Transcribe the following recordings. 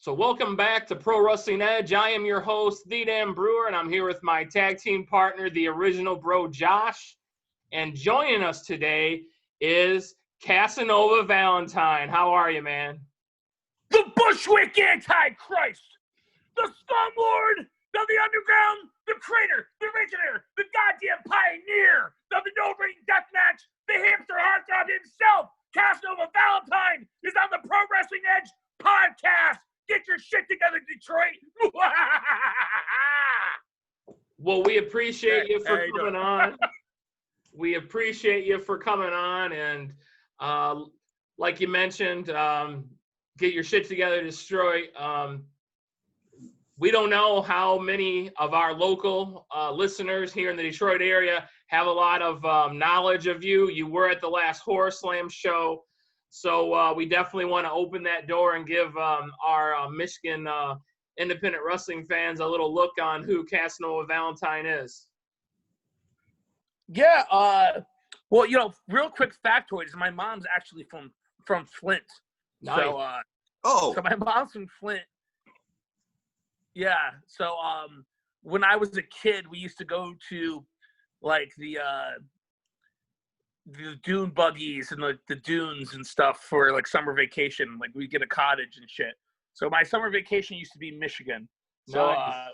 So welcome back to Pro Wrestling Edge. I am your host, TheDanBrewer, and I'm here with my tag team partner, the original bro, Josh. And joining us today is Casanova Valentine. How are you, man? The Bushwick Antichrist, the Slumlord of the Underground, the Creator, the Originator, the goddamn Pioneer of the No-Ring Deathmatch, the Hipster Heart God himself, Casanova Valentine, is on the Pro Wrestling Edge podcast. Get your shit together, Detroit. Well, we appreciate you for coming on. We appreciate you for coming on. And like you mentioned, get your shit together, Detroit. We don't know how many of our local listeners here in the Detroit area have a lot of knowledge of you. You were at the last Horror Slam show. So we definitely want to open that door and give our Michigan independent wrestling fans a little look on who Casanova Valentine is. Yeah, well, you know, real quick factoid is my mom's actually from Flint. Nice. So my mom's from Flint. Yeah, so when I was a kid, we used to go to like the dune buggies and the dunes and stuff for like summer vacation. Like we get a cottage and shit. So my summer vacation used to be in Michigan. So Nice.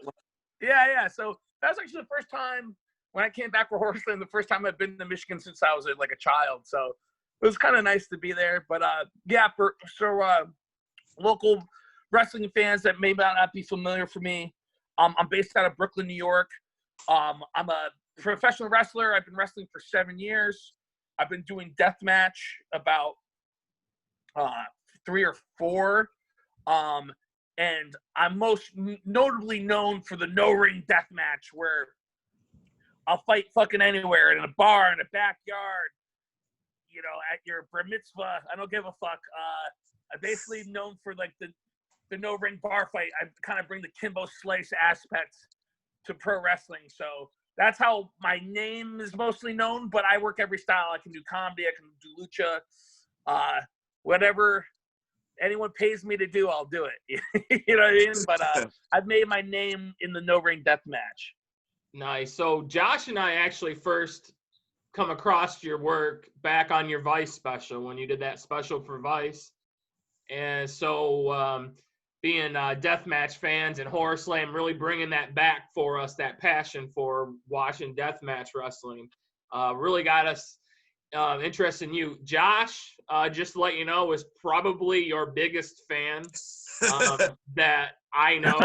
yeah. So that was actually the first time when I came back for Horror Slam, the first time I've been to Michigan since I was like a child. So it was kind of nice to be there. But local wrestling fans that may not be familiar for me, I'm based out of Brooklyn, New York. I'm a professional wrestler. I've been wrestling for 7 years. I've been doing deathmatch about 3 or 4. And I'm most notably known for the no-ring deathmatch where I'll fight fucking anywhere, in a bar, in a backyard, you know, at your bar mitzvah. I don't give a fuck. I'm basically known for like the no-ring bar fight. I kind of bring the Kimbo Slice aspect to pro wrestling. So that's how my name is mostly known, but I work every style. I can do comedy, I can do lucha, whatever anyone pays me to do, I'll do it. You know what I mean? But I've made my name in the no-ring death match. Nice. So Josh and I actually first come across your work back on your Vice special when you did that special for Vice. And so being deathmatch fans and Horror Slam really bringing that back for us, that passion for watching deathmatch wrestling, really got us interested in you. Josh, just to let you know, is probably your biggest fan that I know.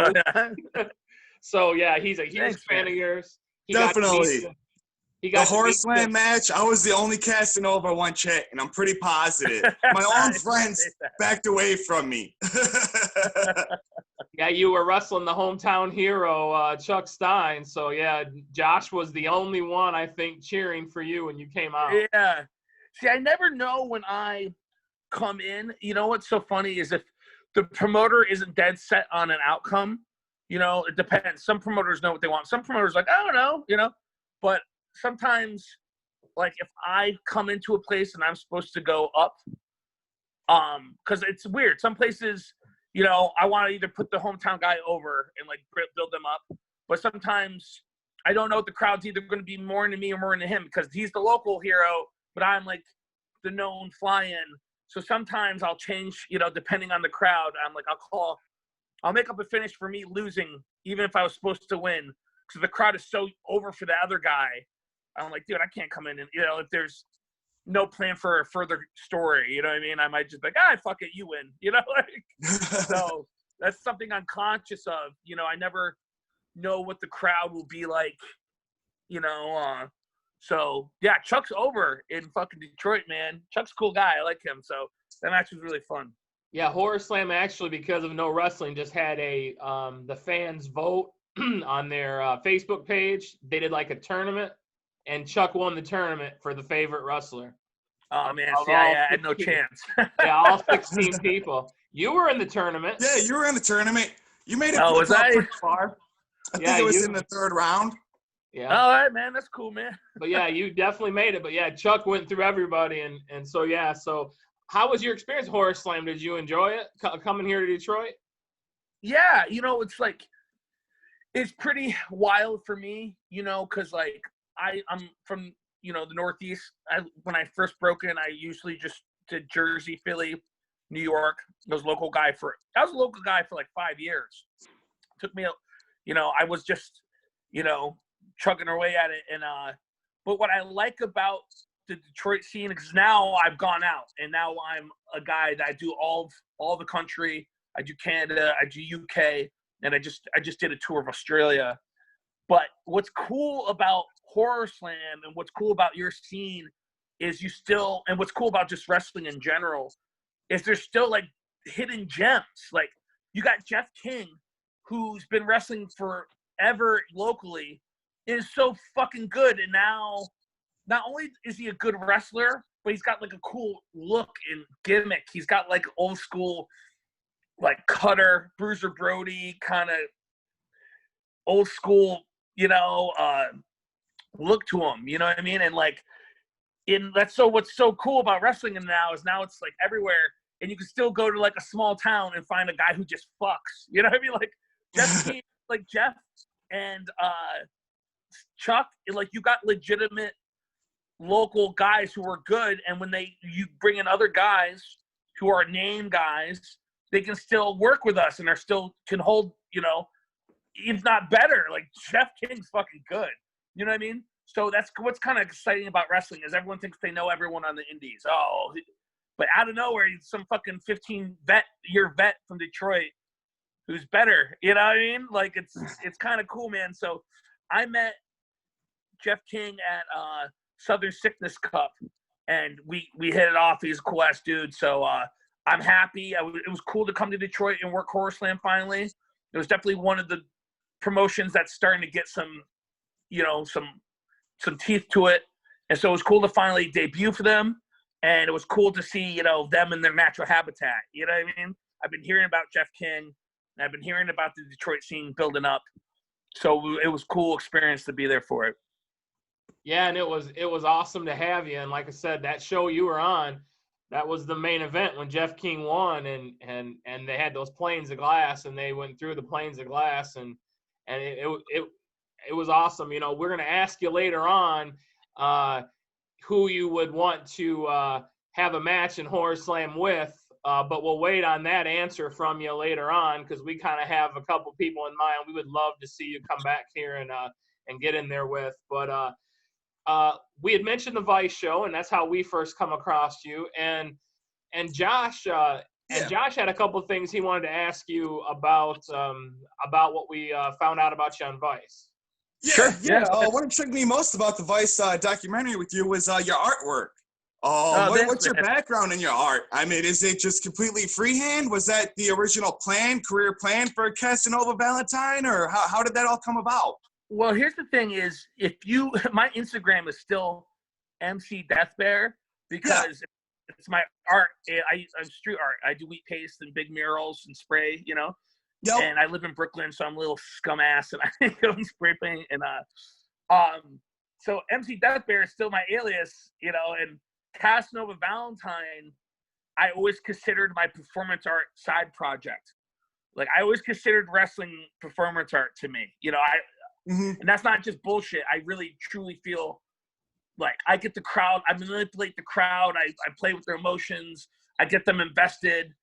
So, yeah, he's a huge fan of yours. Definitely. The Horror Slam match, I was the only Casanova one check, and I'm pretty positive. My own friends backed away from me. Yeah, you were wrestling the hometown hero, Chuck Stein. So, yeah, Josh was the only one, I think, cheering for you when you came out. Yeah. See, I never know when I come in. You know what's so funny is if the promoter isn't dead set on an outcome, you know, it depends. Some promoters know what they want. Some promoters are like, I don't know, you know. But sometimes, like, if I come into a place and I'm supposed to go up, because it's weird. Some places, you know, I want to either put the hometown guy over and, like, build them up. But sometimes I don't know if the crowd's either going to be more into me or more into him because he's the local hero, but I'm, like, the known fly-in. So sometimes I'll change, you know, depending on the crowd. I'm like, I'll make up a finish for me losing, even if I was supposed to win, because the crowd is so over for the other guy. I'm like, dude, I can't come in and, you know, if there's no plan for a further story, you know what I mean? I might just be like, fuck it, you win, you know? Like, so that's something I'm conscious of. You know, I never know what the crowd will be like, you know? So, yeah, Chuck's over in fucking Detroit, man. Chuck's a cool guy. I like him. So that match was really fun. Yeah, Horror Slam actually, because of No Wrestling, just had a the fans vote on their Facebook page. They did like a tournament, and Chuck won the tournament for the favorite wrestler. Oh, man. See, I had no chance. Yeah, all 16 people. You were in the tournament. Yeah, you were in the tournament. You made it was I? pretty far. I think it was in the 3rd round. Yeah. All right, man. That's cool, man. But, yeah, you definitely made it. But, yeah, Chuck went through everybody. And so, yeah, so how was your experience, Horror Slam? Did you enjoy it coming here to Detroit? Yeah, it's like, it's pretty wild for me, because like I'm from, the Northeast. When I first broke in, I usually just did Jersey, Philly, New York. I was a local guy for like 5 years. Took me, I was just, chugging away at it. And, but what I like about the Detroit scene, because now I've gone out and now I'm a guy that I do all the country. I do Canada, I do UK, and I just did a tour of Australia. But what's cool about Horror Slam and what's cool about your scene is and what's cool about just wrestling in general is there's still like hidden gems. Like you got Jeff King, who's been wrestling forever locally, is so fucking good. And now, not only is he a good wrestler, but he's got like a cool look and gimmick. He's got like old school, like Cutter, Bruiser Brody kind of old school, look to him. You know what I mean? And like, what's so cool about wrestling now is now it's like everywhere, and you can still go to like a small town and find a guy who just fucks. You know what I mean? Like Jeff and Chuck, like you got legitimate local guys who are good, and when you bring in other guys who are name guys, they can still work with us and are still can hold, if not better. Like Jeff King's fucking good. You know what I mean? So that's what's kind of exciting about wrestling is everyone thinks they know everyone on the indies. But out of nowhere, he's some fucking 15-year vet from Detroit who's better. You know what I mean? Like it's kind of cool, man. So I met Jeff King at Southern Sickness Cup, and we hit it off. He's a cool ass dude. So I'm happy. It was cool to come to Detroit and work Horror Slam finally. It was definitely one of the promotions that's starting to get some teeth to it. And so it was cool to finally debut for them. And it was cool to see, them in their natural habitat. You know what I mean? I've been hearing about Jeff King, and I've been hearing about the Detroit scene building up. So it was a cool experience to be there for it. Yeah, and it was awesome to have you. And like I said, that show you were on, that was the main event when Jeff King won, and they had those planes of glass, and they went through the planes of glass, and it was awesome. We're going to ask you later on who you would want to have a match in Horror Slam with, but we'll wait on that answer from you later on because we kind of have a couple people in mind we would love to see you come back here and get in there with. But we had mentioned the Vice show, and that's how we first come across you. And Josh Josh had a couple of things he wanted to ask you about what we found out about you on Vice. Yeah, sure. Yeah. What intrigued me most about the Vice documentary with you was your artwork. What's your background in your art? I mean, is it just completely freehand? Was that the original career plan for Casanova Valentine, or how did that all come about? Well, here's the thing: is my Instagram is still MC Deathbear because it's my art. I'm street art. I do wheat paste and big murals and spray. Yep. And I live in Brooklyn, so I'm a little scum ass, and I go and spray paint. And so MC Deathbear is still my alias, and Casanova Valentine, I always considered my performance art side project. Like I always considered wrestling performance art to me, and that's not just bullshit. I really truly feel like I get the crowd, I manipulate the crowd, I play with their emotions, I get them invested.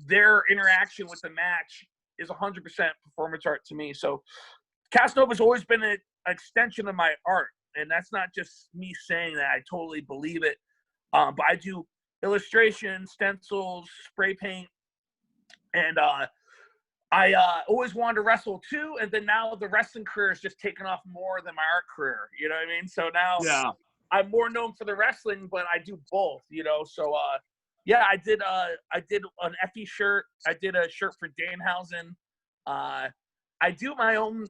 Their interaction with the match is 100% performance art to me. So Casanova's always been an extension of my art. And that's not just me saying that. I totally believe it. But I do illustration, stencils, spray paint. And I always wanted to wrestle too. And then now the wrestling career is just taken off more than my art career. You know what I mean? So now I'm more known for the wrestling, but I do both, So I did an Effie shirt. I did a shirt for Danhausen. I do my own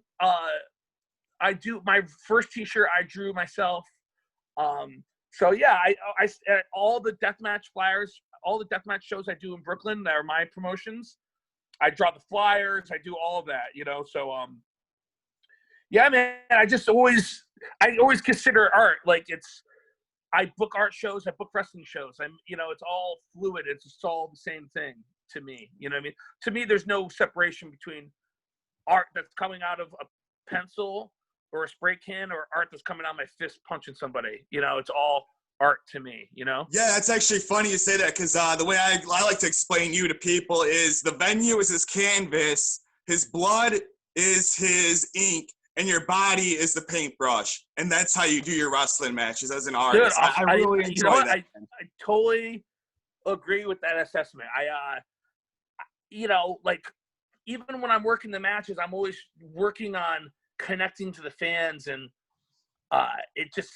I do my first t-shirt I drew myself. So yeah, I all the deathmatch flyers, all the deathmatch shows I do in Brooklyn that are my promotions. I draw the flyers, I do all of that, So yeah, man, I always consider art like I book art shows, I book wrestling shows. It's all fluid. It's all the same thing. to me. You know what I mean? To me, there's no separation between art that's coming out of a pencil or a spray can or art that's coming out of my fist punching somebody. You know, it's all art to me, you know? Yeah, that's actually funny you say that, because the way I like to explain you to people is the venue is his canvas, his blood is his ink, and your body is the paintbrush. And that's how you do your wrestling matches as an artist. Dude, I really enjoy that. I totally agree with that assessment. You know, like, even when I'm working the matches, I'm always working on connecting to the fans, and it just,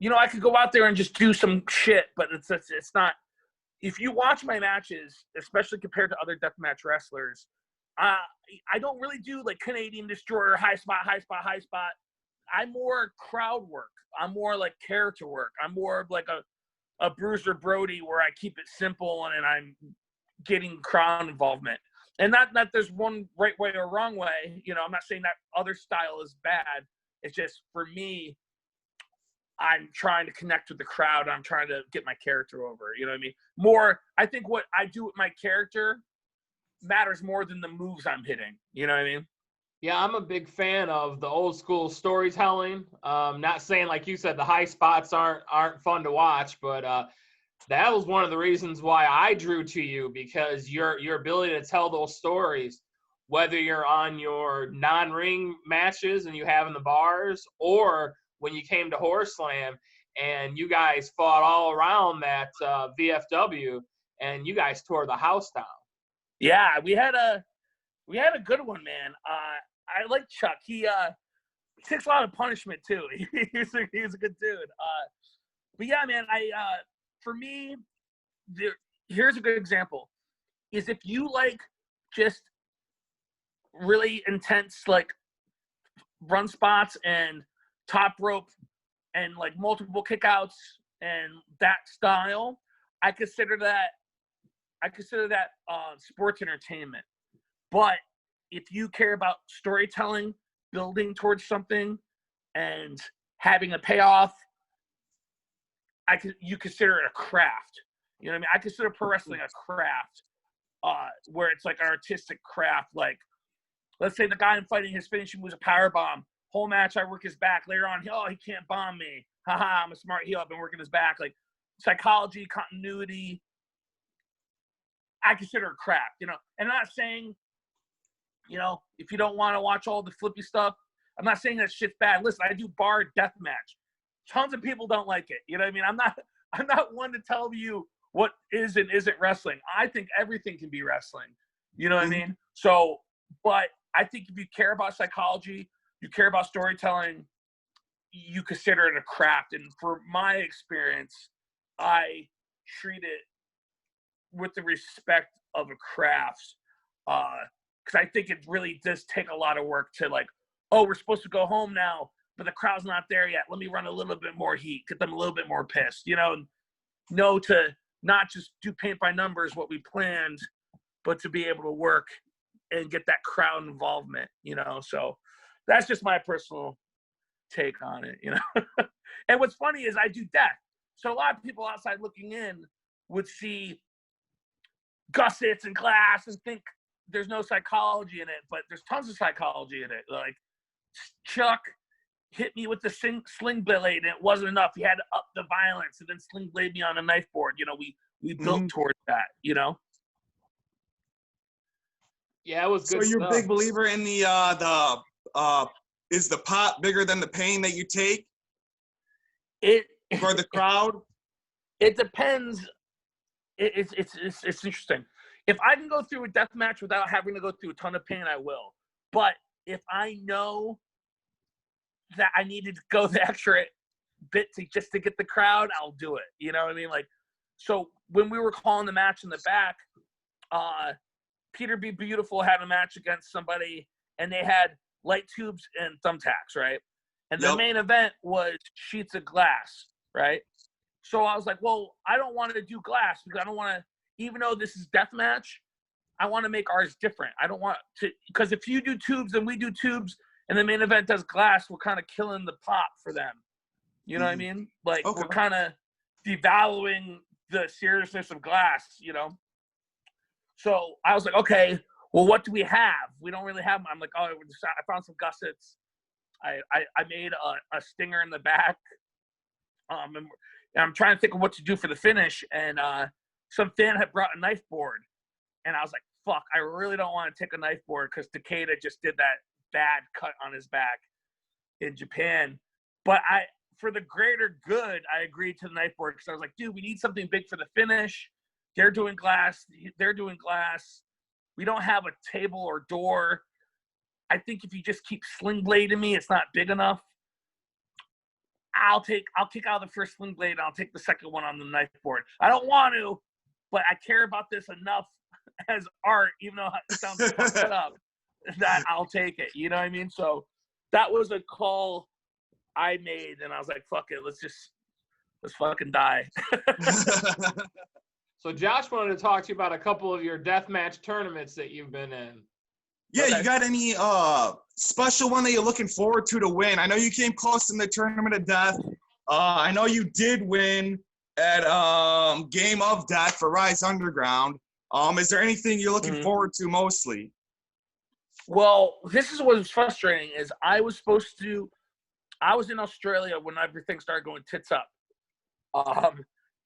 you know, I could go out there and just do some shit, but it's not. If you watch my matches, especially compared to other deathmatch wrestlers, I don't really do like Canadian Destroyer, high spot, high spot, high spot. I'm more crowd work. I'm more like character work. I'm more of like a Bruiser Brody, where I keep it simple and I'm getting crowd involvement. And not that there's one right way or wrong way. You know, I'm not saying that other style is bad. It's just, for me, I'm trying to connect with the crowd. I'm trying to get my character over. You know what I mean? More, I think what I do with my character matters more than the moves I'm hitting. You know what I mean? Yeah, I'm a big fan of the old school storytelling. Not saying, like you said, the high spots aren't fun to watch, but that was one of the reasons why I drew to you, because your ability to tell those stories, whether you're on your non-ring matches and you have in the bars, or when you came to Horse Slam and you guys fought all around that VFW and you guys tore the house down. Yeah, we had a good one, man. I like Chuck. He takes a lot of punishment too. He's a good dude. But yeah, man, for me, here's a good example. Is if you like just really intense like run spots and top rope and like multiple kickouts and that style, I consider that sports entertainment. But if you care about storytelling, building towards something, and having a payoff, you consider it a craft. You know what I mean? I consider pro wrestling a craft, where it's like an artistic craft. Like, let's say the guy I'm fighting, his finishing was a power bomb. Whole match, I work his back. Later on, he can't bomb me. Haha, I'm a smart heel. I've been working his back. Like, psychology, continuity, I consider a craft, you know. And I'm not saying, you know, if you don't want to watch all the flippy stuff, I'm not saying that shit's bad. Listen, I do bar deathmatch. Tons of people don't like it. You know what I mean? I'm not one to tell you what is and isn't wrestling. I think everything can be wrestling. You know what I mean? So, but I think if you care about psychology, you care about storytelling, you consider it a craft. And for my experience, I treat it with the respect of a craft. Because I think it really does take a lot of work to, like, oh, we're supposed to go home now, but the crowd's not there yet. Let me run a little bit more heat, get them a little bit more pissed, you know, and know to not just do paint by numbers what we planned, but to be able to work and get that crowd involvement, you know. So that's just my personal take on it, you know. And what's funny is I do death. So a lot of people outside looking in would see gussets and glass and think there's no psychology in it, but there's tons of psychology in it. Like, Chuck hit me with the sling blade and it wasn't enough. He had to up the violence and then sling blade me on a knife board. You know, we built towards that, you know? Yeah, it was good. So you're a big believer in the is the pot bigger than the pain that you take for the crowd? It depends. It's interesting. If I can go through a death match without having to go through a ton of pain, I will. But if I know that I needed to go the extra bit just to get the crowd, I'll do it. You know what I mean? Like, so when we were calling the match in the back, Peter B. Beautiful had a match against somebody, and they had light tubes and thumbtacks, right? And the main event was sheets of glass, right? So I was like, well, I don't want to do glass because I don't want to, even though this is deathmatch, I want to make ours different. I don't want to, because if you do tubes and we do tubes and the main event does glass, we're kind of killing the pop for them. You know what I mean? Like, we're kind of devaluing the seriousness of glass, you know? So I was like, okay, well, what do we have? We don't really have. I'm like, oh, I found some gussets. I made a stinger in the back. And I'm trying to think of what to do for the finish. And some fan had brought a knife board. And I was like, fuck, I really don't want to take a knife board because Takeda just did that bad cut on his back in Japan. But for the greater good, I agreed to the knife board because I was like, dude, we need something big for the finish. They're doing glass. We don't have a table or door. I think if you just keep sling blading me, it's not big enough. I'll kick out the first sling blade and I'll take the second one on the knife board. I don't want to, but I care about this enough as art, even though it sounds fucked up, that I'll take it. You know what I mean? So that was a call I made, and I was like, fuck it, let's fucking die. So Josh wanted to talk to you about a couple of your deathmatch tournaments that you've been in. Yeah, you got any special one that you're looking forward to win? I know you came close in the Tournament of Death. I know you did win at Game of Death for Rise Underground. Is there anything you're looking forward to mostly? Well, this is what's frustrating is I was in Australia when everything started going tits up.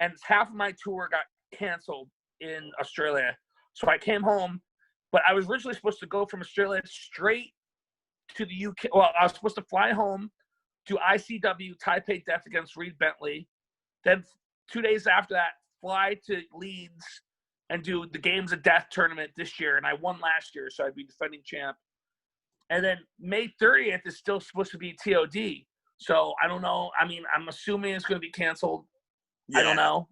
And half of my tour got canceled in Australia. So I came home, but I was originally supposed to go from Australia straight to the UK. Well, I was supposed to fly home to ICW Taipei Death against Reed Bentley. Then 2 days after that, fly to Leeds and do the Games of Death tournament this year. And I won last year, so I'd be defending champ. And then May 30th is still supposed to be TOD. So I don't know. I mean, I'm assuming it's going to be canceled. Yeah. I don't know,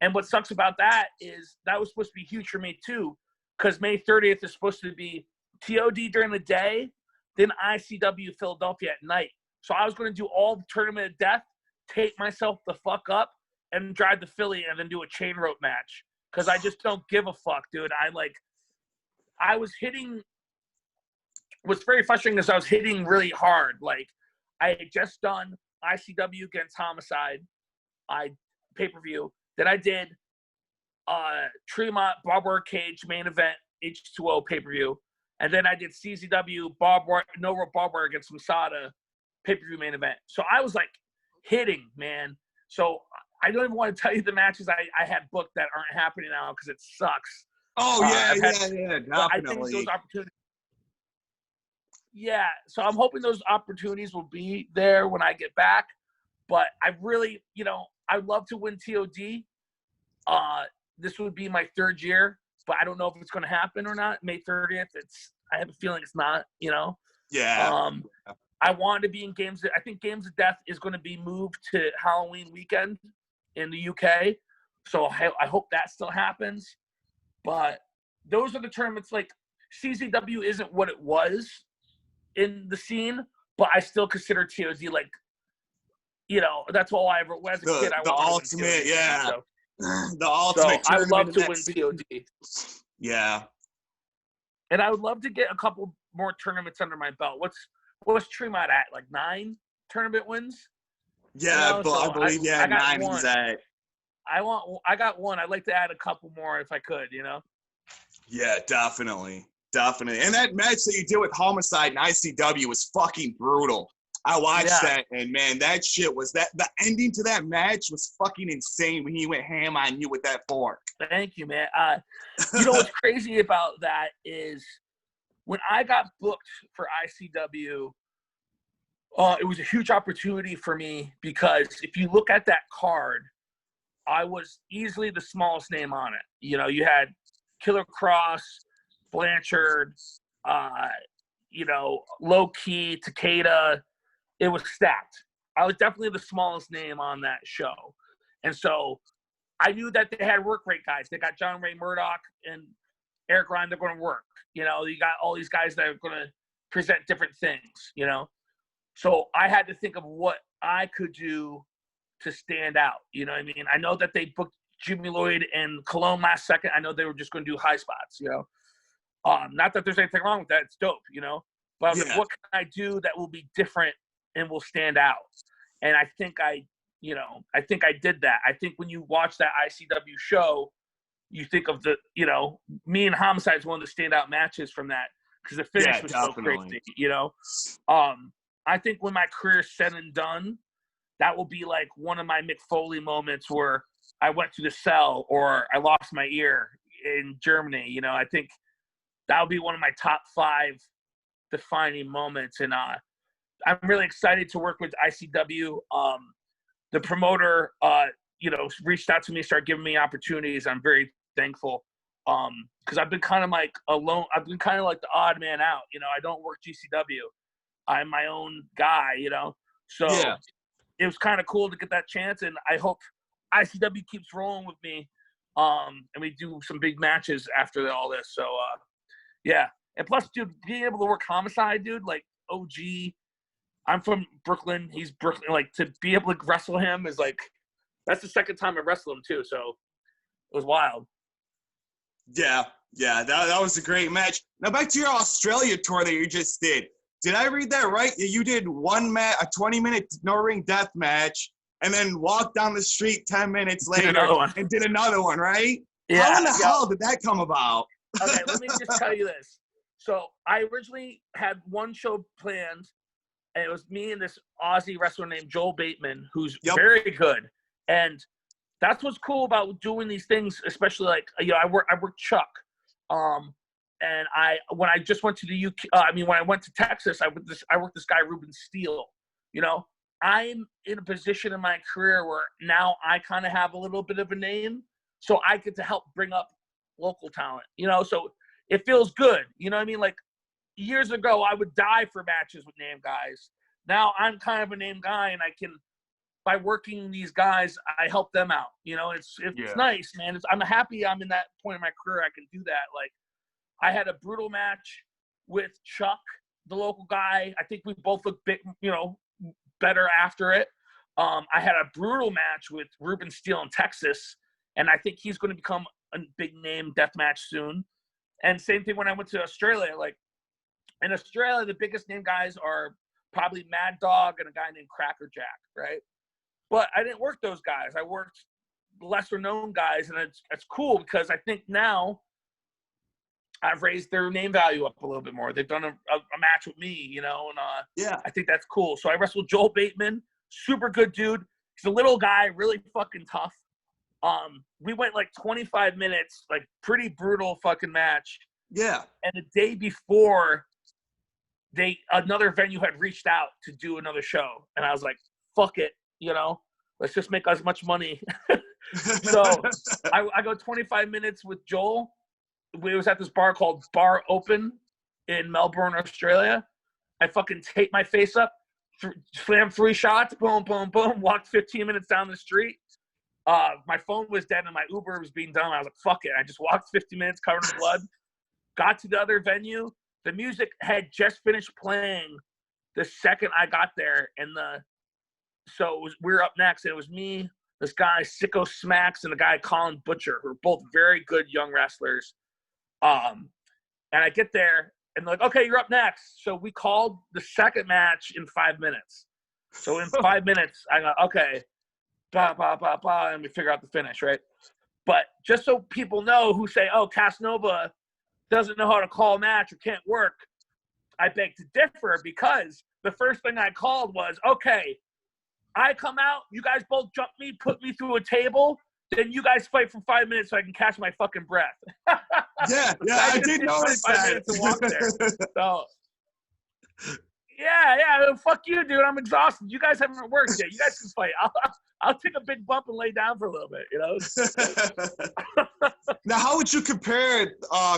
And what sucks about that is that was supposed to be huge for me too, because May 30th is supposed to be TOD during the day, then ICW Philadelphia at night. So I was going to do all the Tournament of Death, take myself the fuck up, and drive to Philly and then do a chain rope match. Because I just don't give a fuck, dude. I was hitting. What's very frustrating is I was hitting really hard. Like, I had just done ICW against Homicide, pay-per-view. Then I did Tremont Barbed Wire Cage main event H2O pay-per-view. And then I did CZW No Rope Barbed Wire against Masada pay-per-view main event. So I was like hitting, man. So I don't even want to tell you the matches I had booked that aren't happening now because it sucks. Oh, yeah, definitely. I think those opportunities. Yeah, so I'm hoping those opportunities will be there when I get back. But I really, I'd love to win TOD. This would be my third year, but I don't know if it's going to happen or not. May 30th, I have a feeling it's not, Yeah. I wanted to be in Games. I think Games of Death is going to be moved to Halloween weekend in the UK. So I hope that still happens. But those are the tournaments. Like, CZW isn't what it was in the scene, but I still consider TOD like, that's all I ever was as a kid. The ultimate, yeah. So, the ultimate. So I would love to win TOD. Yeah. And I would love to get a couple more tournaments under my belt. What's Tremont at? Like 9 tournament wins? Yeah, but I believe 9 is at. I got one. I'd like to add a couple more if I could, Yeah, definitely. And that match that you did with Homicide and ICW was fucking brutal. I watched that, and man, that shit was the ending to that match was fucking insane when he went ham on you with that fork. Thank you, man. What's crazy about that is when I got booked for ICW, it was a huge opportunity for me because if you look at that card, I was easily the smallest name on it. You had Killer Cross, Blanchard, Low Key, Takeda. It was stacked. I was definitely the smallest name on that show. And so I knew that they had work rate guys. They got John Ray Murdoch and Eric Ryan. They're going to work. You got all these guys that are going to present different things, So I had to think of what I could do to stand out. You know what I mean? I know that they booked Jimmy Lloyd and Cologne last second. I know they were just going to do high spots, Not that there's anything wrong with that. It's dope, But I was like, what can I do that will be different and will stand out? And I think I did that. I think when you watch that ICW show, you think of the, you know, me and Homicide's one of the standout matches from that because the finish was definitely so crazy, you know. I think when my career's said and done, that will be like one of my Mick Foley moments where I went to the cell or I lost my ear in Germany. You know, I think that would be one of my top 5 defining moments. And I'm really excited to work with ICW. The promoter, you know, reached out to me, started giving me opportunities. I'm very thankful because I've been kind of like alone. I've been kind of like the odd man out. You know, I don't work GCW. I'm my own guy, you know. So it was kind of cool to get that chance, and I hope ICW keeps rolling with me, and we do some big matches after all this. So, yeah. And plus, dude, being able to work Homicide, dude, like OG, I'm from Brooklyn. He's Brooklyn. Like, to be able to wrestle him is like, that's the second time I wrestled him, too. So it was wild. Yeah, that was a great match. Now, back to your Australia tour that you just did. Did I read that right? You did a 20-minute no-ring death match, and then walked down the street 10 minutes later and did another one, right? Yeah. How in the hell did that come about? Okay, let me just tell you this. So I originally had one show planned, and it was me and this Aussie wrestler named Joel Bateman, who's very good. And that's what's cool about doing these things, especially like, you know, I work Chuck. And when I just went to the UK, when I went to Texas, I worked this guy, Ruben Steele. You know, I'm in a position in my career where now I kind of have a little bit of a name, so I get to help bring up local talent, you know, so it feels good. You know what I mean? Like, years ago, I would die for matches with name guys. Now I'm kind of a name guy, and I can, by working these guys, I help them out. You know, it's nice, man. I'm happy I'm in that point in my career. I can do that. Like, I had a brutal match with Chuck, the local guy. I think we both looked big, you know, better after it. I had a brutal match with Ruben Steele in Texas, and I think he's going to become a big name death match soon. And same thing when I went to Australia. Like, in Australia, the biggest name guys are probably Mad Dog and a guy named Cracker Jack, right? But I didn't work those guys. I worked lesser known guys, and it's cool because I think now I've raised their name value up a little bit more. They've done a match with me, you know, and I think that's cool. So I wrestled Joel Bateman, super good dude. He's a little guy, really fucking tough. We went like 25 minutes, like pretty brutal fucking match. Yeah. And the day before, another venue had reached out to do another show, and I was like, fuck it, you know, let's just make as much money. So I go 25 minutes with Joel. We was at this bar called Bar Open in Melbourne, Australia. I fucking taped my face up, slammed 3 shots, boom, boom, boom, walked 15 minutes down the street. My phone was dead and my Uber was being done. I was like, fuck it. I just walked 50 minutes covered in blood, got to the other venue. The music had just finished playing the second I got there. And we were up next, and it was me, this guy, Sicko Smacks, and the guy, Colin Butcher, who are both very good young wrestlers. And I get there, and they're like, okay, you're up next. So we called the second match in 5 minutes. So in 5 minutes, I go, okay, blah, blah, blah, blah, and we figure out the finish, right? But just so people know who say, oh, Casanova doesn't know how to call a match or can't work, I beg to differ, because the first thing I called was, okay, I come out, you guys both jump me, put me through a table, then you guys fight for 5 minutes so I can catch my fucking breath. Yeah, I did notice that. To walk there. So, yeah, fuck you, dude. I'm exhausted. You guys haven't worked yet. You guys can fight. I'll take a big bump and lay down for a little bit, you know? Now, how would you compare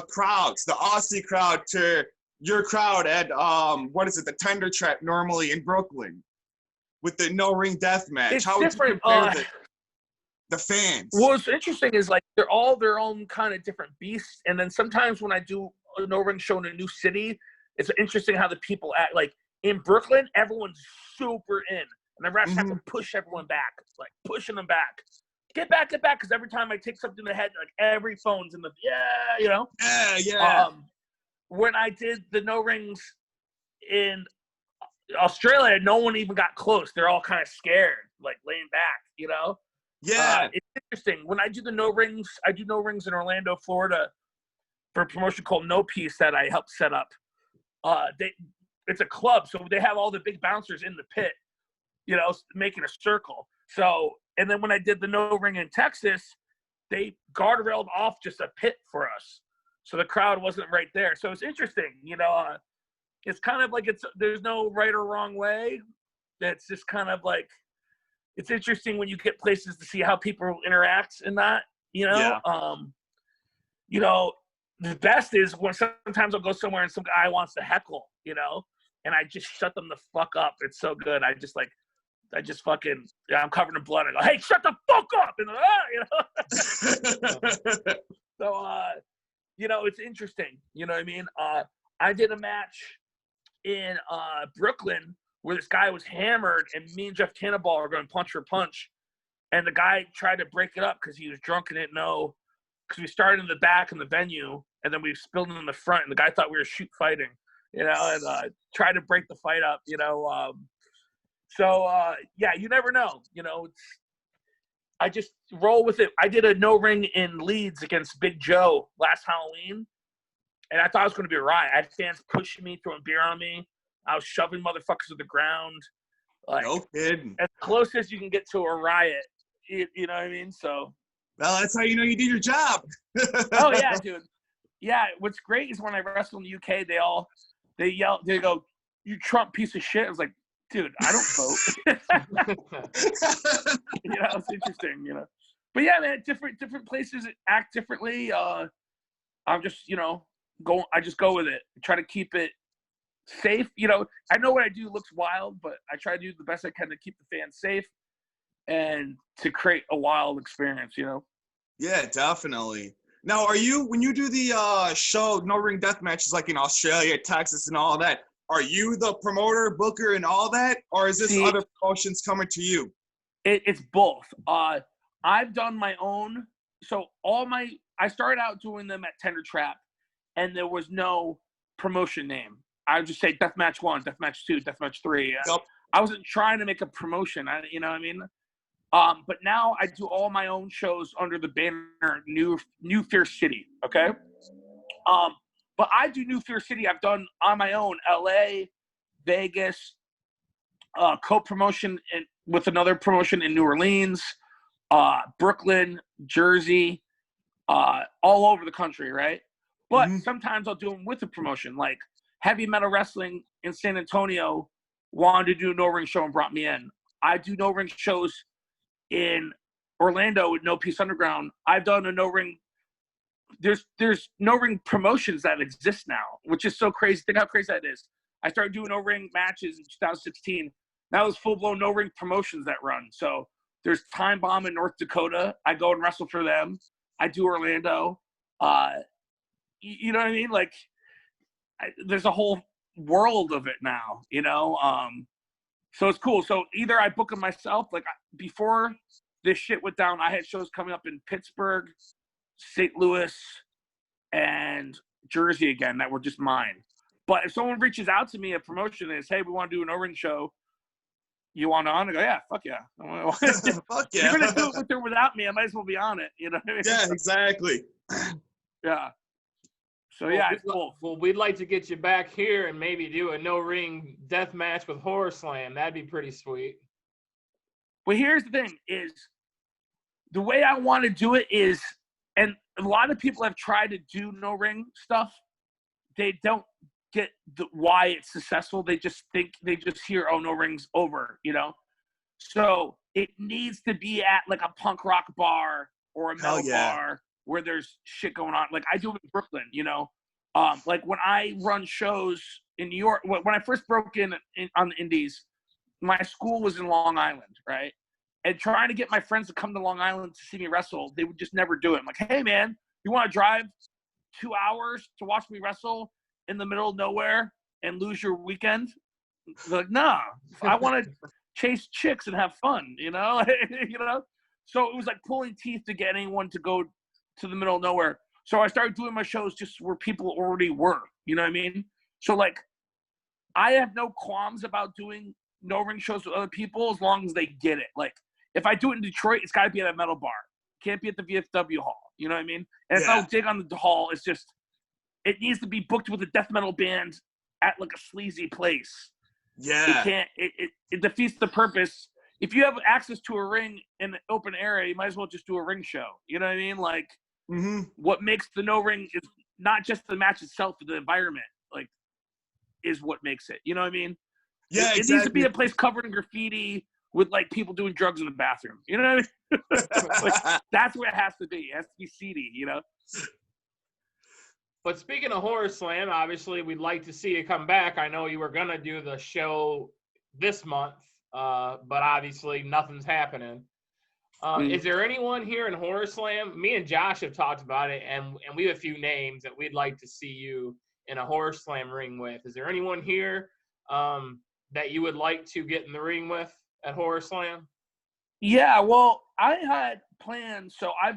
crowds, the Aussie crowd, to your crowd at, the Tender Trap normally in Brooklyn with the no-ring death match? It's how different. Would you compare the fans? What's interesting is, like, they're all their own kind of different beasts. And then sometimes when I do a no-ring show in a new city, it's interesting how the people act. Like, in Brooklyn, everyone's super in. And the refs have to push everyone back, like pushing them back. Get back, because every time I take something to the head, like every phone's in the, you know? Yeah. When I did the no rings in Australia, no one even got close. They're all kind of scared, like laying back, you know? Yeah. It's interesting. When I do the no rings, I do no rings in Orlando, Florida, for a promotion called No Peace that I helped set up. It's a club, so they have all the big bouncers in the pit, you know, making a circle. So, and then when I did the no ring in Texas, they guardrailed off just a pit for us, so the crowd wasn't right there. So it's interesting, you know. It's kind of like there's no right or wrong way. It's just kind of like, it's interesting when you get places to see how people interact in that, you know. Yeah. You know, the best is when sometimes I'll go somewhere and some guy wants to heckle, you know, and I just shut them the fuck up. It's so good. I'm covered in blood. I go, hey, shut the fuck up, and you know. So, you know, it's interesting. You know what I mean? I did a match in Brooklyn where this guy was hammered, and me and Jeff Tannenbaum are going punch for punch, and the guy tried to break it up because he was drunk and didn't know. Because we started in the back in the venue, and then we spilled in the front, and the guy thought we were shoot fighting, you know, and tried to break the fight up, you know. Yeah, you never know, you know. I just roll with it. I did a no ring in Leeds against Big Joe last Halloween, and I thought it was going to be a riot. I had fans pushing me, throwing beer on me. I was shoving motherfuckers to the ground. Like, no kidding. As close as you can get to a riot, you know what I mean? So. Well, that's how you know you did your job. Oh yeah, dude. Yeah, what's great is when I wrestle in the UK, they yell, they go, "You Trump piece of shit." I was like, dude, I don't vote. You know, it's interesting, you know. But yeah, man, different places act differently. I'm just, you know, I just go with it. Try to keep it safe. You know, I know what I do looks wild, but I try to do the best I can to keep the fans safe and to create a wild experience, you know. Yeah, definitely. Now, when you do the show, no ring death matches like in Australia, Texas, and all that, are you the promoter, booker, and all that, or is this other promotions coming to you? It's both. I've done my own. So I started out doing them at Tender Trap, and there was no promotion name. I would just say Deathmatch 1, Deathmatch 2, Deathmatch 3. Yep. I wasn't trying to make a promotion. You know what I mean? But now I do all my own shows under the banner New Fierce City, okay? But I do New Fierce City. I've done on my own LA, Vegas, co-promotion with another promotion in New Orleans, Brooklyn, Jersey, all over the country, right? But sometimes I'll do them with a promotion. Like Heavy Metal Wrestling in San Antonio wanted to do a no-ring show and brought me in. I do no-ring shows in Orlando with No Peace Underground. I've done a no-ring. There's no-ring promotions that exist now, which is so crazy. Think how crazy that is. I started doing no-ring matches in 2016. That was full-blown no-ring promotions that run. So there's Time Bomb in North Dakota. I go and wrestle for them. I do Orlando. You know what I mean? Like, there's a whole world of it now, you know? So it's cool. So either I book them myself. Like, before this shit went down, I had shows coming up in Pittsburgh, St. Louis, and Jersey again that were just mine. But if someone reaches out to me, a promotion is, hey, we want to do an O-ring show. You want on? I go, yeah, fuck yeah. Fuck yeah. You're going to do it with or without me. I might as well be on it. You know what I mean? Yeah, exactly. Yeah. So, yeah, it's cool. Well, we'd like to get you back here and maybe do a no-ring death match with Horror Slam. That'd be pretty sweet. Well, here's the thing is the way I want to do it is, and a lot of people have tried to do no-ring stuff. They don't get why it's successful. They just hear, oh, no ring's over, you know? So it needs to be at like a punk rock bar or a metal bar where there's shit going on. Like I do it in Brooklyn, you know? Like when I run shows in New York, when I first broke in on the indies, my school was in Long Island, right? And trying to get my friends to come to Long Island to see me wrestle, they would just never do it. I'm like, hey man, you want to drive 2 hours to watch me wrestle in the middle of nowhere and lose your weekend? They're like, nah, I want to chase chicks and have fun, you know? You know? So it was like pulling teeth to get anyone to go to the middle of nowhere. So I started doing my shows just where people already were, you know what I mean? So like, I have no qualms about doing no ring shows with other people as long as they get it. Like, if I do it in Detroit, it's got to be at a metal bar. Can't be at the VFW hall. You know what I mean? And if I don't dig on the hall, it's just it needs to be booked with a death metal band at like a sleazy place. Yeah. It can't. It defeats the purpose. If you have access to a ring in the open area, you might as well just do a ring show. You know what I mean? Like, what makes the no ring is not just the match itself, but the environment. Like, is what makes it. You know what I mean? Yeah, it needs to be a place covered in graffiti with like people doing drugs in the bathroom. You know what I mean? Like, that's where it has to be. It has to be seedy. You know. But speaking of Horror Slam, obviously we'd like to see you come back. I know you were gonna do the show this month, but obviously nothing's happening. Is there anyone here in Horror Slam? Me and Josh have talked about it, and we have a few names that we'd like to see you in a Horror Slam ring with. Is there anyone here that you would like to get in the ring with at Horror Slam? Yeah, well, I had plans. So I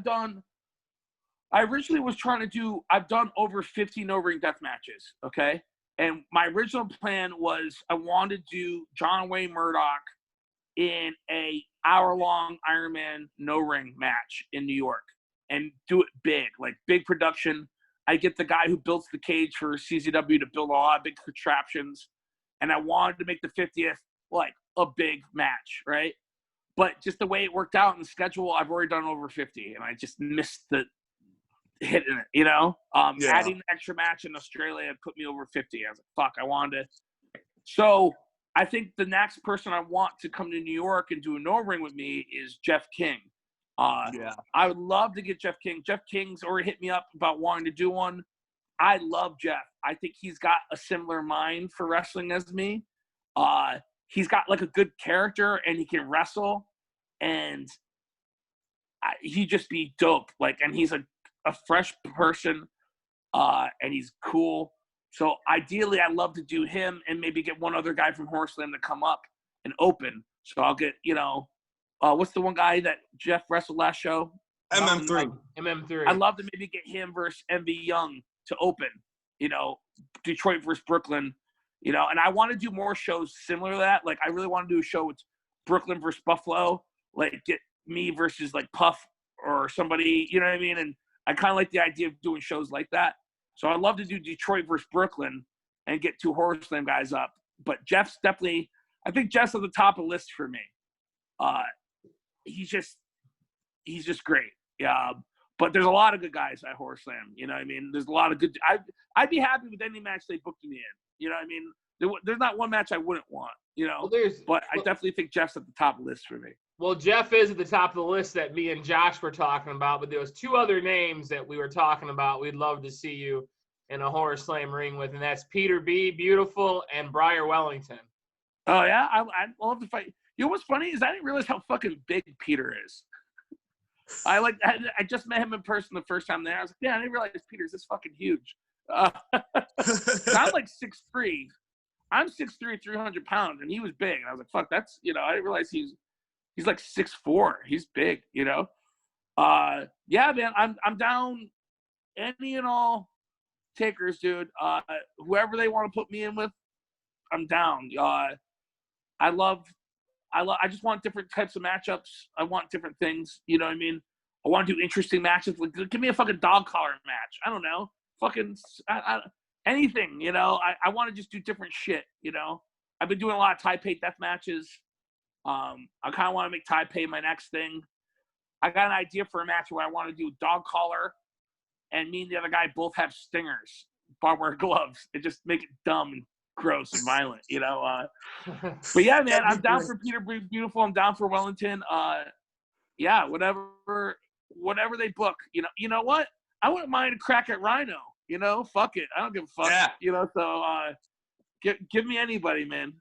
originally was trying to I've done over 50 no-ring death matches, okay? And my original plan was I wanted to do John Wayne Murdoch in a hour-long Iron Man no-ring match in New York and do it big, like big production. I get the guy who builds the cage for CZW to build a lot of big contraptions, and I wanted to make the 50th like a big match, right? But just the way it worked out in the schedule, I've already done over 50, and I just missed the hitting it, you know? Adding an extra match in Australia put me over 50. I was like, fuck, I wanted to. So I think the next person I want to come to New York and do a no-ring with me is Jeff King. I would love to get Jeff King. Jeff King's already hit me up about wanting to do one. I love Jeff. I think he's got a similar mind for wrestling as me. He's got like a good character and he can wrestle, and he'd just be dope. Like, and he's a fresh person, and he's cool. So ideally, I'd love to do him and maybe get one other guy from Horror Slam to come up and open. So I'll get, what's the one guy that Jeff wrestled last show? MM3. MM3. I'd love to maybe get him versus MV Young to open, Detroit versus Brooklyn, and I want to do more shows similar to that. Like, I really want to do a show with Brooklyn versus Buffalo, like get me versus like Puff or somebody, you know what I mean? And I kind of like the idea of doing shows like that. So I'd love to do Detroit versus Brooklyn and get 2 Horror Slam guys up. But Jeff's definitely, I think Jeff's at the top of the list for me. He's just great. Yeah. But there's a lot of good guys at Horror Slam. You know what I mean? There's a lot of good. I'd be happy with any match they booked me in. You know what I mean? There's not one match I wouldn't want. But I definitely think Jeff's at the top of the list for me. Well, Jeff is at the top of the list that me and Josh were talking about, but there was 2 other names that we were talking about. We'd love to see you in a Horror Slam ring with, and that's Peter B. Beautiful and Briar Wellington. Oh yeah, I love to fight. You know what's funny is I didn't realize how fucking big Peter is. I just met him in person the first time there. I was like, yeah, I didn't realize Peter's this fucking huge. I'm like 6'3". I'm 6'3", 300 pounds, and he was big. And I was like, fuck, that's, I didn't realize he's like 6'4". He's big, Yeah, man, I'm down any and all takers, dude. Whoever they want to put me in with, I'm down. I just want different types of matchups. I want different things. You know what I mean? I want to do interesting matches. Like, give me a fucking dog collar match. I don't know. Fucking anything, I want to just do different shit, I've been doing a lot of Taipei death matches. I kind of want to make Taipei my next thing. I got an idea for a match where I want to do dog collar, and me and the other guy both have stingers, barbed wire gloves, and just make it dumb and gross and violent, But yeah, man, I'm down for Peter Beautiful. I'm down for Wellington. Yeah, whatever they book. You know what? I wouldn't mind a crack at Rhino. Fuck it. I don't give a fuck. Yeah. So give me anybody, man.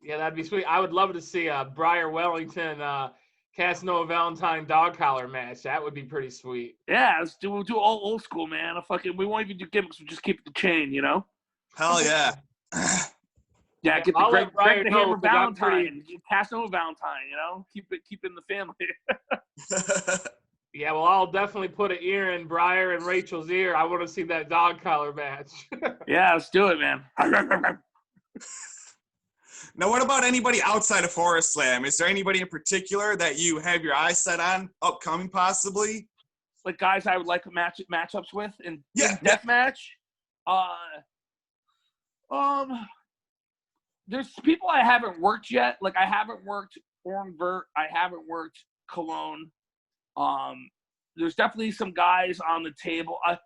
Yeah, that'd be sweet. I would love to see a Briar Wellington Casanova Valentine dog collar match. That would be pretty sweet. Yeah, we'll do all old school, man. We won't even do gimmicks. We'll just keep the chain, Hell yeah. Yeah, get the Greg the Hammer Valentine, Casanova Valentine, keep it in the family. Yeah, well, I'll definitely put an ear in Briar and Rachel's ear. I want to see that dog collar match. Yeah, let's do it, man. Now, what about anybody outside of Forest Slam? Is there anybody in particular that you have your eyes set on, upcoming possibly? Like guys I would like matchups with in deathmatch? There's people I haven't worked yet. Like I haven't worked Ornvert. I haven't worked Cologne. There's definitely some guys on the table. I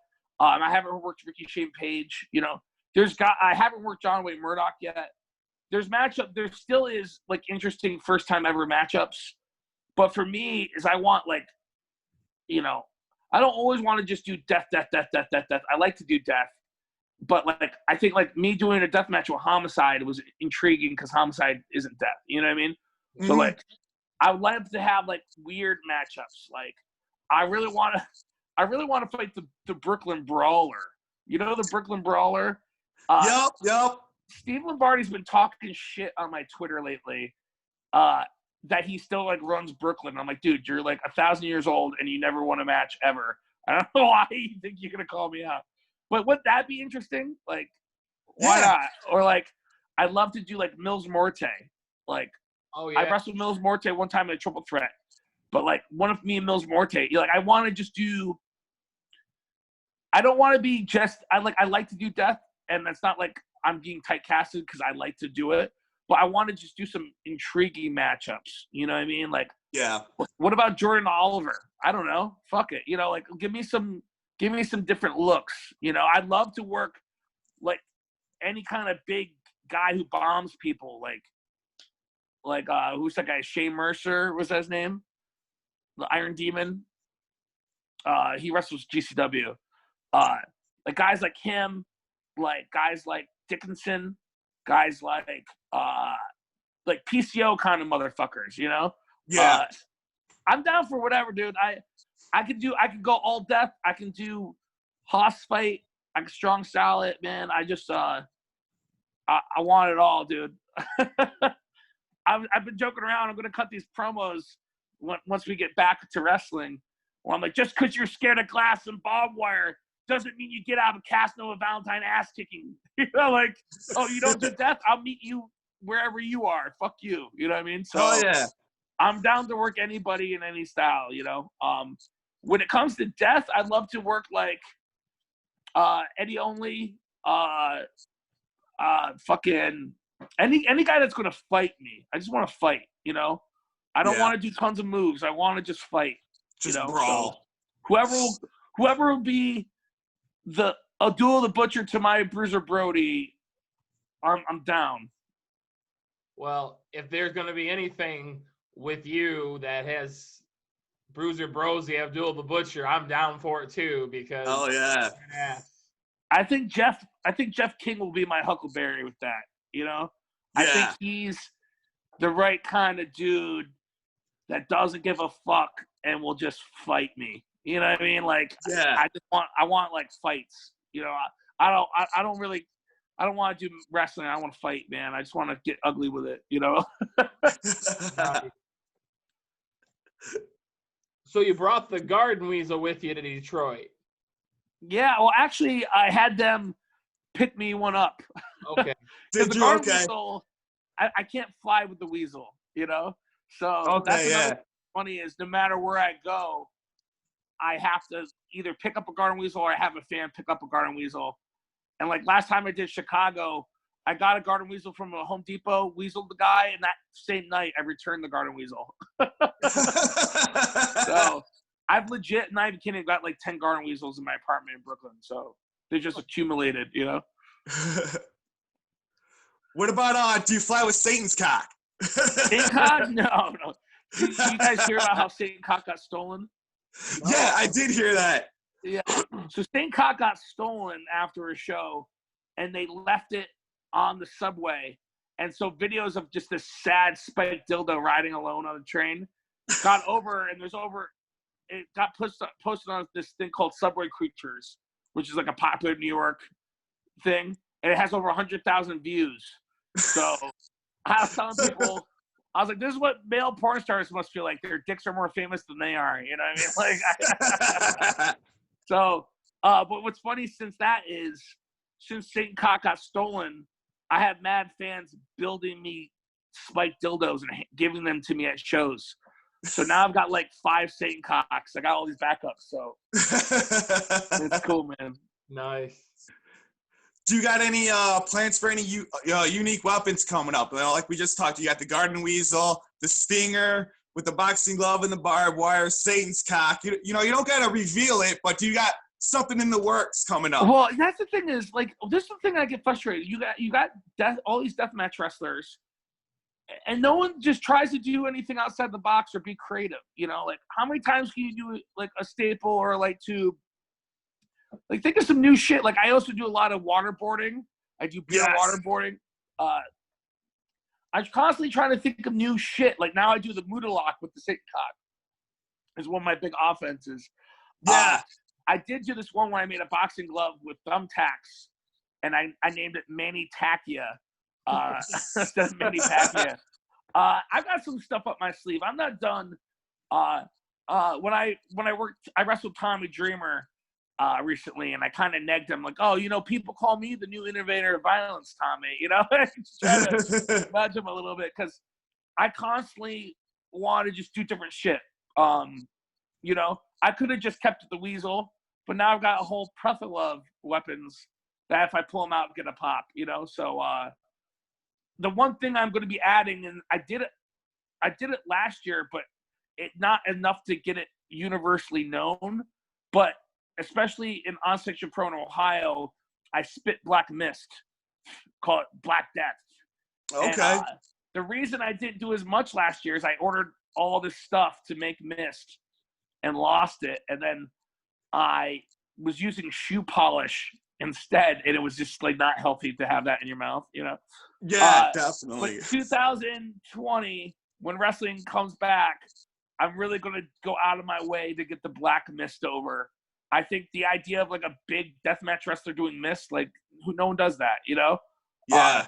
haven't worked Ricky Shane Page. You know, I haven't worked John Wayne Murdoch yet. There still is like interesting first time ever matchups. But for me, is I want like, you know, I don't always want to just do death. I like to do death. But like I think like me doing a death match with Homicide was intriguing because Homicide isn't death. You know what I mean? Mm-hmm. So like I would love to have like weird matchups. Like I really want to fight the Brooklyn Brawler. You know the Brooklyn Brawler? Yep. Steve Lombardi's been talking shit on my Twitter lately that he still like runs Brooklyn. I'm like, dude, you're like 1,000 years old and you never won a match ever. I don't know why you think you're gonna call me out. But would that be interesting? Like, why not? Or like, I'd love to do like Mills Morte. Like, I wrestled Mills Morte one time in a triple threat. But like, one of me and Mills Morte, like, I want to just do. I don't want to be just. I like to do death, and that's not like I'm being typecasted because I like to do it. But I want to just do some intriguing matchups. You know what I mean? Like, what about Jordan Oliver? I don't know. Fuck it. You know, like, give me some different looks. You know, I'd love to work like any kind of big guy who bombs people. Like who's that guy? Shea Mercer was that his name? The Iron Demon. He wrestles GCW. Like guys like him, like guys like Dickinson, guys like PCO kind of motherfuckers, you know? Yeah. I'm down for whatever, dude. I could go all death. I can do Hoss fight. I can strong style it, man. I just I want it all, dude. I've been joking around. I'm gonna cut these promos once we get back to wrestling. Where I'm like, just because you're scared of glass and barbed wire doesn't mean you get out of Casanova Valentine ass kicking. You know, like, oh, you don't do death? I'll meet you wherever you are. Fuck you. You know what I mean? So I'm down to work anybody in any style, you know. When it comes to death, I'd love to work like Eddie Only, fucking any guy that's gonna fight me. I just want to fight, you know. I don't want to do tons of moves. I want to just fight. Just you know? brawl. So whoever will be a duel the butcher to my Bruiser Brody, I'm down. Well, if there's gonna be anything with you that has Bruiser Brosy, Abdul the Butcher, I'm down for it too because I think Jeff King will be my Huckleberry with that, you know? I think he's the right kind of dude that doesn't give a fuck and will just fight me. You know what I mean? Like I want like fights. You know, I don't want to do wrestling. I want to fight, man. I just want to get ugly with it, you know? So you brought the Garden Weasel with you to Detroit? Yeah, well, actually, I had them pick me one up. Okay. Did you? Okay. Weasel, I can't fly with the Weasel, you know? So that's another funny is no matter where I go, I have to either pick up a Garden Weasel or I have a fan pick up a Garden Weasel. And like last time I did Chicago, I got a Garden Weasel from a Home Depot, weaseled the guy, and that same night I returned the Garden Weasel. So I've legit, not even kidding, got like 10 Garden Weasels in my apartment in Brooklyn. So they just accumulated, you know? What about, do you fly with Satan's cock? Satan's cock? No. Did you guys hear about how Satan's cock got stolen? Yeah, I did hear that. Yeah. So Satan's cock got stolen after a show, and they left it on the subway. And so videos of just this sad spiked dildo riding alone on the train got it got posted on this thing called Subway Creatures, which is like a popular New York thing. And it has over 100,000 views. So I was telling people, I was like, this is what male porn stars must feel like. Their dicks are more famous than they are. You know what I mean? Like, so, but what's funny since Satan Cock got stolen, I have mad fans building me spiked dildos and giving them to me at shows. So now I've got like 5 Satan cocks. I got all these backups. So it's cool, man. Nice. Do you got any plans for any unique weapons coming up? You know, like we just talked, you got the garden weasel, the stinger with the boxing glove and the barbed wire, Satan's cock. You know, you don't got to reveal it, but do you got something in the works coming up? Well, that's the thing is, like, this is the thing I get frustrated. You got all these deathmatch wrestlers, and no one just tries to do anything outside the box or be creative. You know, like, how many times can you do like a staple or a light tube? Like, think of some new shit. Like, I also do a lot of waterboarding. I do beer waterboarding. I'm constantly trying to think of new shit. Like, now I do the Muda lock with the Satan cock. Is one of my big offenses. Yeah. I did do this one where I made a boxing glove with thumbtacks, and I named it Manny Tackia instead of Manny Pacquiao. I've got some stuff up my sleeve. I'm not done. When I wrestled Tommy Dreamer recently, and I kind of negged him like, oh, you know, people call me the new innovator of violence, Tommy. You know, just trying to nudge him a little bit because I constantly want to just do different shit. You know, I could have just kept the weasel, but now I've got a whole plethora of weapons that if I pull them out, get a pop. You know, so the one thing I'm going to be adding, and I did it last year, but it not enough to get it universally known, but especially in On Section Pro in Ohio, I spit black mist, call it Black Death. Okay. And, the reason I didn't do as much last year is I ordered all this stuff to make mist and lost it. And then I was using shoe polish instead, and it was just like not healthy to have that in your mouth, you know? Yeah, definitely. But 2020, when wrestling comes back, I'm really going to go out of my way to get the black mist over. I think the idea of like a big deathmatch wrestler doing mist, like no one does that, you know? Yeah.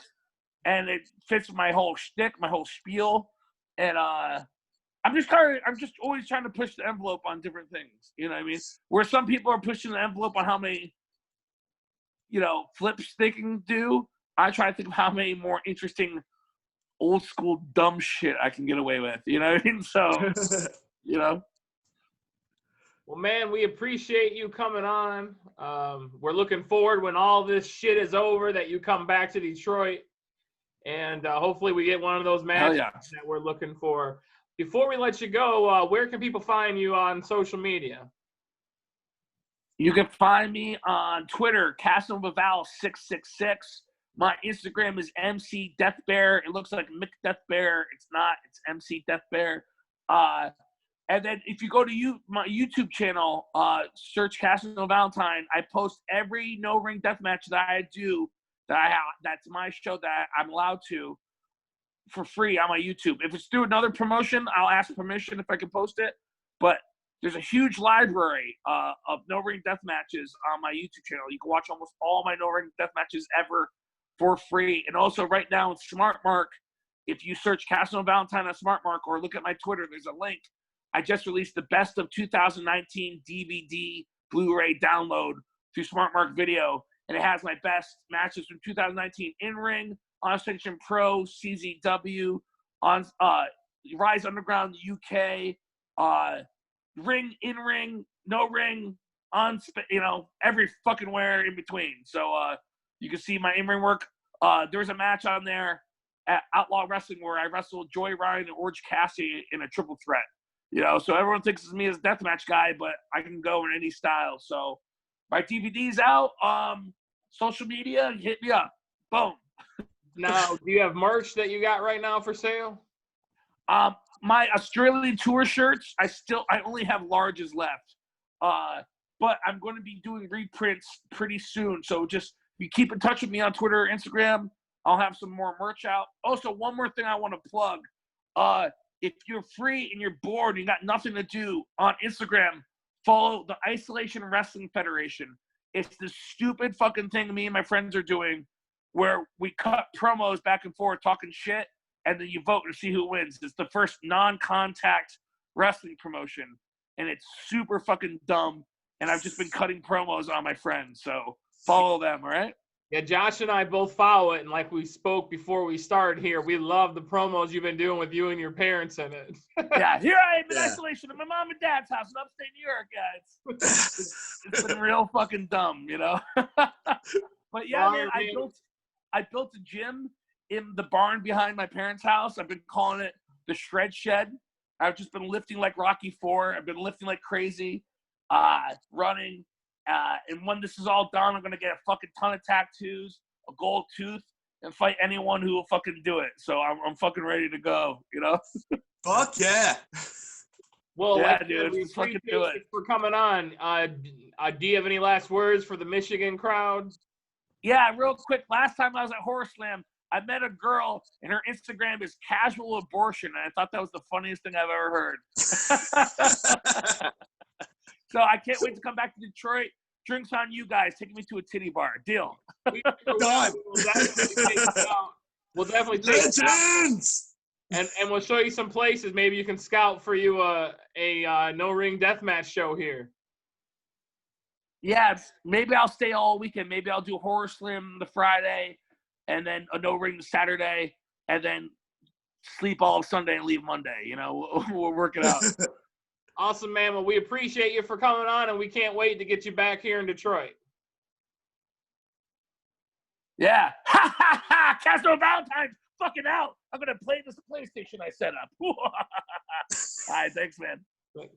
And it fits with my whole shtick, my whole spiel. And I'm just always trying to push the envelope on different things. You know what I mean? Where some people are pushing the envelope on how many, you know, flips they can do, I try to think of how many more interesting old school dumb shit I can get away with. You know what I mean? So, you know. Well, man, we appreciate you coming on. We're looking forward when all this shit is over that you come back to Detroit. And hopefully we get one of those matches that we're looking for. Before we let you go, where can people find you on social media? You can find me on Twitter, Casanova Val666. My Instagram is MC Death Bear. It looks like Mick Death Bear. It's not. It's MC Death Bear. And then if you go to my YouTube channel, search Casanova Valentine. I post every no-ring death match that I do. That's my show that I'm allowed to for free on my YouTube. If it's through another promotion, I'll ask permission if I can post it. But there's a huge library of no-ring death matches on my YouTube channel. You can watch almost all my no-ring death matches ever for free. And also right now with SmartMark, if you search Casanova Valentine on SmartMark or look at my Twitter, there's a link. I just released the best of 2019 DVD Blu-ray download through SmartMark Video. And it has my best matches from 2019 in-ring, On Section Pro, CZW, on Rise Underground UK, ring, in-ring, no ring, every fucking where in between. So you can see my in-ring work. There's a match on there at Outlaw Wrestling where I wrestled Joey Ryan and Orange Cassidy in a triple threat. You know, so everyone thinks it's me as a deathmatch guy, but I can go in any style. So my DVD's out. Social media, hit me up. Boom. Now, do you have merch that you got right now for sale? My Australian tour shirts, I only have larges left. But I'm going to be doing reprints pretty soon. So just you keep in touch with me on Twitter, Instagram. I'll have some more merch out. Also, one more thing I want to plug. If you're free and you're bored and you got nothing to do, on Instagram, follow the Isolation Wrestling Federation. It's this stupid fucking thing me and my friends are doing where we cut promos back and forth talking shit, and then you vote to see who wins. It's the first non-contact wrestling promotion, and it's super fucking dumb, and I've just been cutting promos on my friends. So follow them, all right? Yeah, Josh and I both follow it, and like we spoke before we started here, we love the promos you've been doing with you and your parents in it. Yeah, here I am in isolation at my mom and dad's house in upstate New York, guys. It's been real fucking dumb, you know. But yeah, man, I built a gym in the barn behind my parents' house. I've been calling it the Shred Shed. I've just been lifting like Rocky IV. I've been lifting like crazy, running. And when this is all done, I'm going to get a fucking ton of tattoos, a gold tooth, and fight anyone who will fucking do it. So I'm fucking ready to go, you know? Fuck yeah. Well, yeah, like, dude, we just fucking appreciate do it. you for coming on. Do you have any last words for the Michigan crowd? Yeah, real quick. Last time I was at Horror Slam, I met a girl, and her Instagram is casual abortion, and I thought that was the funniest thing I've ever heard. So I can't wait to come back to Detroit. Drinks on you guys. Taking me to a titty bar. Deal. Done. We'll definitely take it out. And we'll show you some places. Maybe you can scout for you a no-ring deathmatch show here. Yeah, maybe I'll stay all weekend. Maybe I'll do Horror Slam the Friday, and then a no-ring the Saturday, and then sleep all of Sunday and leave Monday. You know, we'll work it out. Awesome, man. Well, we appreciate you for coming on, and we can't wait to get you back here in Detroit. Yeah. Ha, ha, ha. Casanova Valentine fucking out. I'm going to play this PlayStation I set up. All right, thanks, man. Thanks.